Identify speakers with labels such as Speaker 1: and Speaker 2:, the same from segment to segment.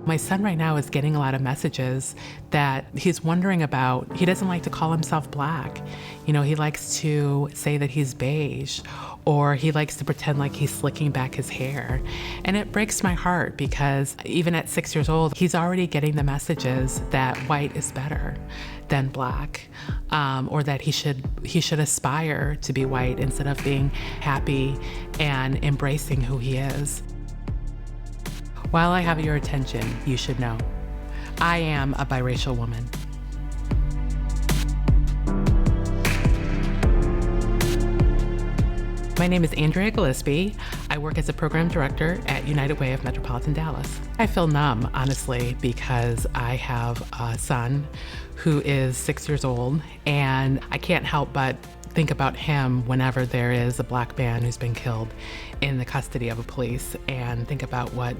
Speaker 1: My son right now is getting a lot of messages that he's wondering about. He doesn't like to call himself black. He likes to say that he's beige, or he likes to pretend like he's slicking back his hair. And it breaks my heart because even at 6 years old, he's already getting the messages that white is better than black, or that he should aspire to be white instead of being happy and embracing who he is. While I have your attention, you should know, I am a biracial woman. My name is Andrea Glispie. I work as a program director at United Way of Metropolitan Dallas. I feel numb, honestly, because I have a son who is 6 years old, and I can't help but think about him whenever there is a black man who's been killed in the custody of a police, and think about what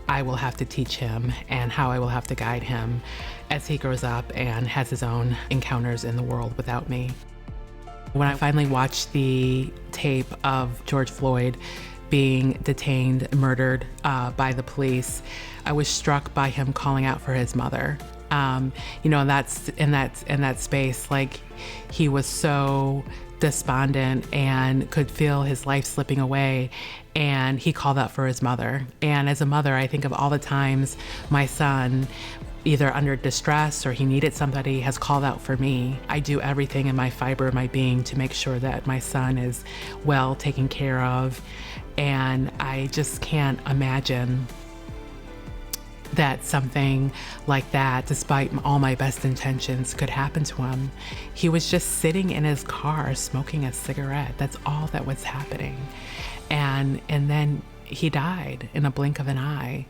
Speaker 1: I will have to teach him and how I will have to guide him as he grows up and has his own encounters in the world without me. When I finally watched the tape of George Floyd being detained, murdered by the police, I was struck by him calling out for his mother. That's in that space, like, he was so despondent and could feel his life slipping away, and he called out for his mother. And as a mother, I think of all the times my son, either under distress or he needed somebody, has called out for me. I do everything in my fiber of my being to make sure that my son is well taken care of, and I just can't imagine that something like that, despite all my best intentions, could happen to him. He was just sitting in his car smoking a cigarette. That's all that was happening. And then he died in a blink of an eye.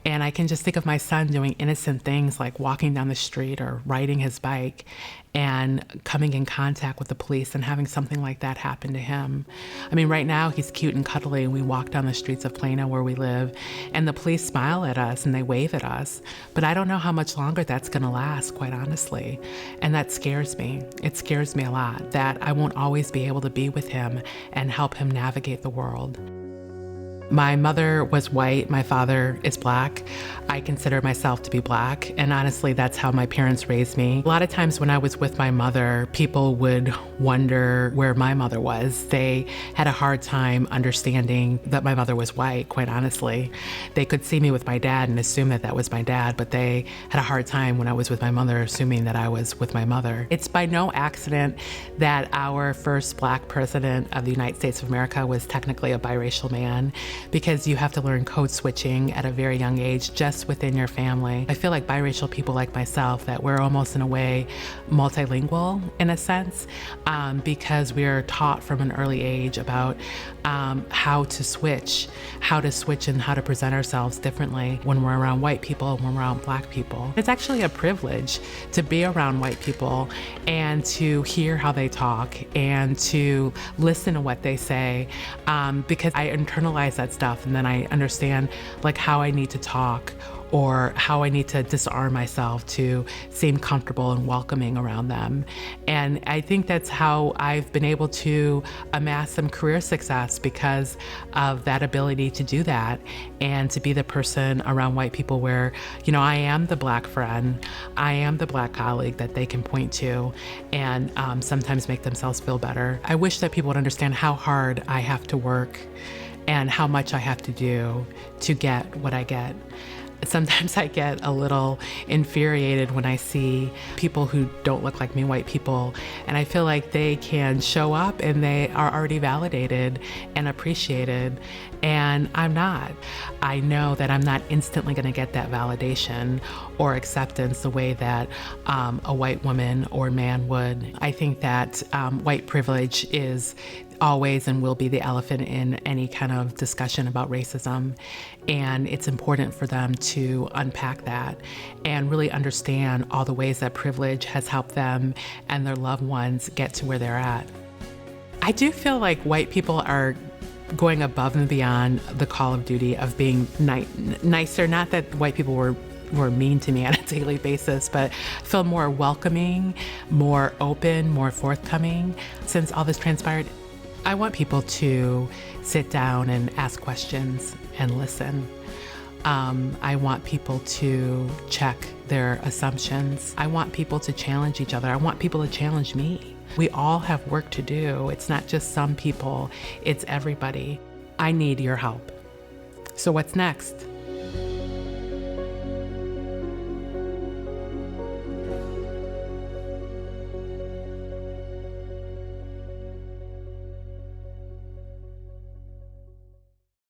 Speaker 1: And I can just think of my son doing innocent things like walking down the street or riding his bike and coming in contact with the police and having something like that happen to him. I mean, right now he's cute and cuddly, and we walk down the streets of Plano where we live, and the police smile at us and they wave at us. But I don't know how much longer that's gonna last, quite honestly. And that scares me. It scares me a lot that I won't always be able to be with him and help him navigate the world. My mother was white, my father is black. I consider myself to be black, and honestly, that's how my parents raised me. A lot of times when I was with my mother, people would wonder where my mother was. They had a hard time understanding that my mother was white, quite honestly. They could see me with my dad and assume that that was my dad, but they had a hard time when I was with my mother assuming that I was with my mother. It's by no accident that our first black president of the United States of America was technically a biracial man, because you have to learn code switching at a very young age just within your family. I feel like biracial people like myself, that we're almost in a way multilingual in a sense, because we are taught from an early age about how to switch and how to present ourselves differently when we're around white people and when we're around black people. It's actually a privilege to be around white people and to hear how they talk and to listen to what they say, because I internalize that stuff, and then I understand like how I need to talk or how I need to disarm myself to seem comfortable and welcoming around them. And I think that's how I've been able to amass some career success, because of that ability to do that and to be the person around white people where, I am the black friend, I am the black colleague that they can point to and sometimes make themselves feel better. I wish that people would understand how hard I have to work and how much I have to do to get what I get. Sometimes I get a little infuriated when I see people who don't look like me, white people, and I feel like they can show up and they are already validated and appreciated, and I'm not. I know that I'm not instantly going to get that validation or acceptance the way that a white woman or man would. I think that white privilege is always and will be the elephant in any kind of discussion about racism. And it's important for them to unpack that and really understand all the ways that privilege has helped them and their loved ones get to where they're at. I do feel like white people are going above and beyond the call of duty of being nicer. Not that white people were mean to me on a daily basis, but I feel more welcoming, more open, more forthcoming since all this transpired. I want people to sit down and ask questions and listen. I want people to check their assumptions. I want people to challenge each other. I want people to challenge me. We all have work to do. It's not just some people, it's everybody. I need your help. So what's next?